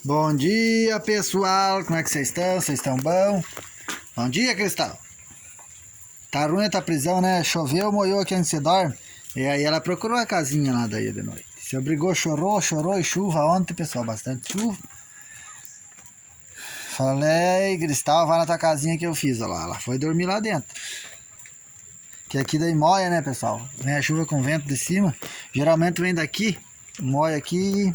Bom dia, pessoal. Como é que vocês estão? Vocês estão bom? Bom dia, Cristal. Tá ruim a prisão, né? Choveu, molhou aqui onde você dorme. E aí ela procurou a casinha lá daí de noite. Se obrigou, chorou e chuva ontem, pessoal. Bastante chuva. Falei, Cristal, vai na tua casinha que eu fiz. Olha lá, ela foi dormir lá dentro. Que aqui daí moia, né, pessoal? Vem a chuva com vento de cima. Geralmente vem daqui, moia aqui.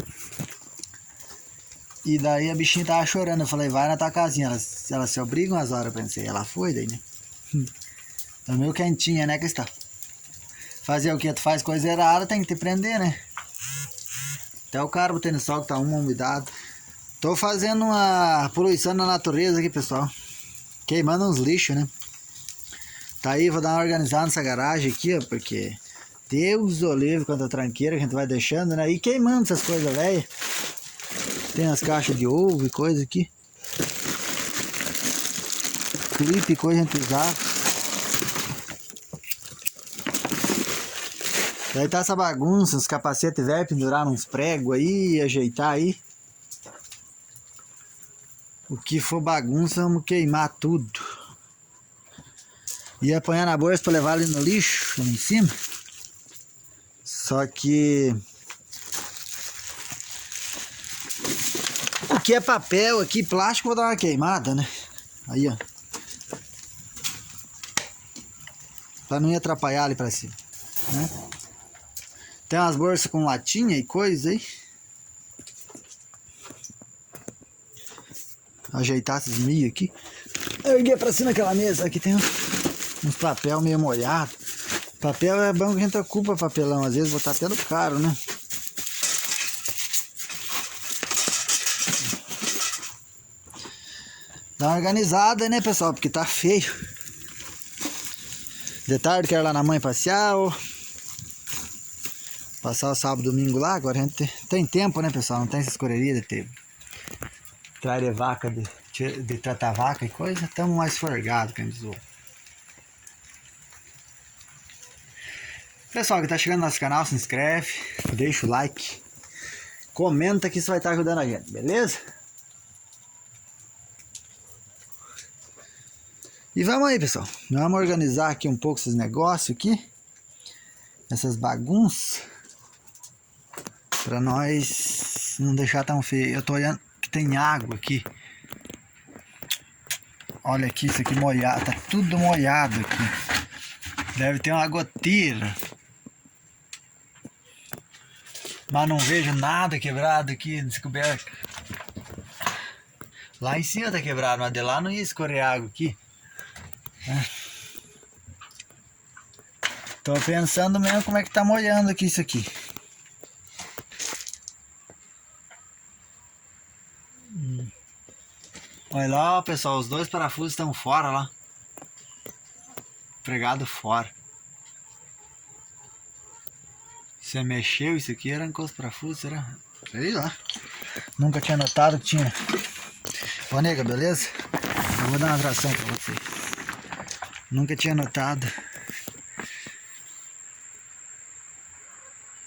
E daí a bichinha tava chorando. Eu falei, vai na tua casinha. Elas se obrigam às horas, eu pensei. Ela foi daí, né? Tá meio quentinha, né, Cristal? Fazer o que? Tu faz coisa errada, tem que te prender, né? Até o cara botando sol que tá uma umidade. Tô fazendo uma poluição na natureza aqui, pessoal. Queimando uns lixos, né? Tá aí, vou dar uma organizada nessa garagem aqui, ó. Porque Deus o livre quanto a tranqueira que a gente vai deixando, né? E queimando essas coisas velhas. Tem as caixas de ovo e coisa aqui. Clipe e coisa a gente usar. Daí tá essa bagunça, os capacetes velhos, pendurar uns pregos aí, ajeitar aí. O que for bagunça, vamos queimar tudo. E apanhar na bolsa pra levar ali no lixo, ali em cima. Só que... o que é papel aqui, plástico, vou dar uma queimada, né? Aí, ó. Pra não ir atrapalhar ali pra cima, né? Tem umas bolsas com latinha e coisa aí. Ajeitar esses milho aqui. Eu erguei pra cima aquela mesa. Aqui tem uns papel meio molhado. Papel é bom que a gente ocupa papelão. Às vezes botar até no caro, né? Dá uma organizada, né, pessoal? Porque tá feio. De tarde quero ir lá na mãe passear. Ou passar o sábado, domingo lá. Agora a gente tem tempo, né, pessoal? Não tem essas correrias de ter trás de vaca, de tratar vaca e coisa. Estamos mais forgados, que a gente zoou. Pessoal que tá chegando no nosso canal, se inscreve, deixa o like, comenta que isso vai estar ajudando a gente, beleza? E vamos aí, pessoal. Vamos organizar aqui um pouco esses negócios aqui. Essas bagunças. Pra nós não deixar tão feio. Eu tô olhando que tem água aqui. Olha aqui, isso aqui molhado. Tá tudo molhado aqui. Deve ter uma goteira. Mas não vejo nada quebrado aqui, descoberto. Lá em cima tá quebrado, mas de lá não ia escorrer água aqui. Tô pensando mesmo como é que tá molhando aqui isso aqui. Olha lá, pessoal, os dois parafusos estão fora lá. Pregado fora. Você mexeu isso aqui, arrancou os parafusos, será? Sei lá. Nunca tinha notado que tinha. Ô, nega, beleza? Eu vou dar uma atração pra você. Nunca tinha notado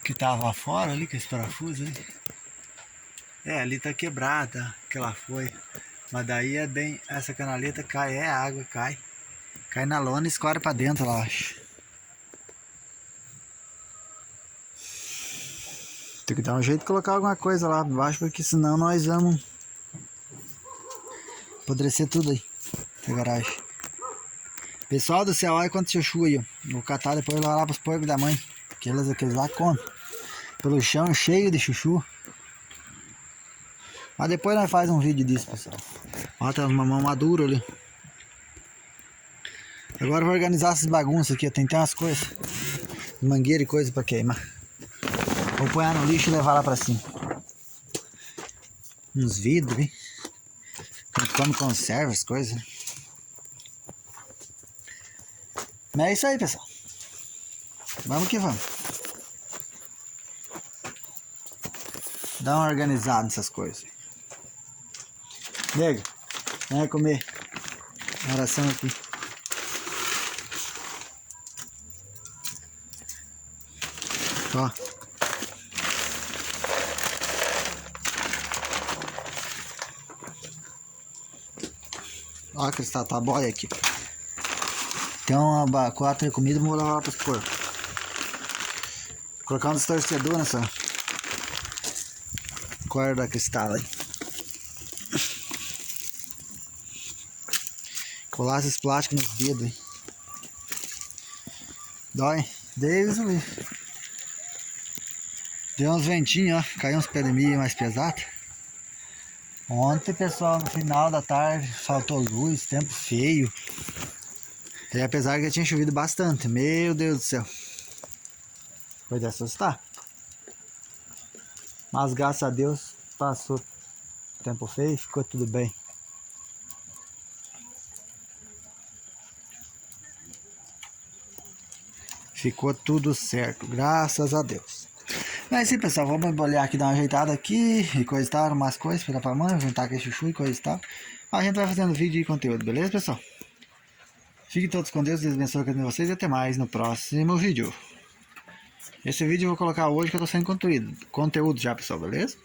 que tava fora ali, com esse parafuso aí. É, ali tá quebrada, que ela foi. Mas daí é bem, essa canaleta cai, a água cai. Cai na lona e escorre pra dentro, eu acho. Tem que dar um jeito de colocar alguma coisa lá embaixo, porque senão nós vamos apodrecer tudo aí na garagem. Pessoal do céu, olha quanto chuchu aí, ó. Vou catar depois lá pros porcos da mãe. Aqueles lá comem. Pelo chão cheio de chuchu. Mas depois nós faz um vídeo disso, pessoal. Ó, tem uns mamão maduro ali. Agora eu vou organizar essas bagunças aqui, ó. Tem umas coisas. Mangueira e coisa pra queimar. Vou pôr no lixo e levar lá pra cima. Uns vidros, hein? A gente come conserva, as coisas. Mas é isso aí, pessoal. Vamos que vamos. Dá uma organizada nessas coisas. Nega, vem comer. Uma oração aqui. Ó. Ó, Cristal, tá boia aqui. Tem uma 4 de comida, vou levar lá pros porcos. Colocar um distorcedor nessa corda Cristal aí. Colar esses plásticos nos dedos, hein? Dói. Deus o livre. Deu uns ventinhos, ó. Caiu uns pé de milho mais pesados. Ontem, pessoal, no final da tarde, faltou luz, tempo feio. E apesar que tinha chovido bastante. Meu Deus do céu. Foi de assustar. Mas graças a Deus passou tempo feio, ficou tudo bem. Ficou tudo certo, graças a Deus. Mas sim, pessoal, vamos embolhar aqui, dar uma ajeitada aqui e coisa e tal, umas coisas, esperar pra mãe, juntar aqui chuchu e coisa e tal. A gente vai fazendo vídeo e conteúdo, beleza, pessoal? Fiquem todos com Deus, Deus abençoe cada um de vocês e até mais no próximo vídeo. Esse vídeo eu vou colocar hoje que eu tô sem conteúdo já, pessoal, beleza?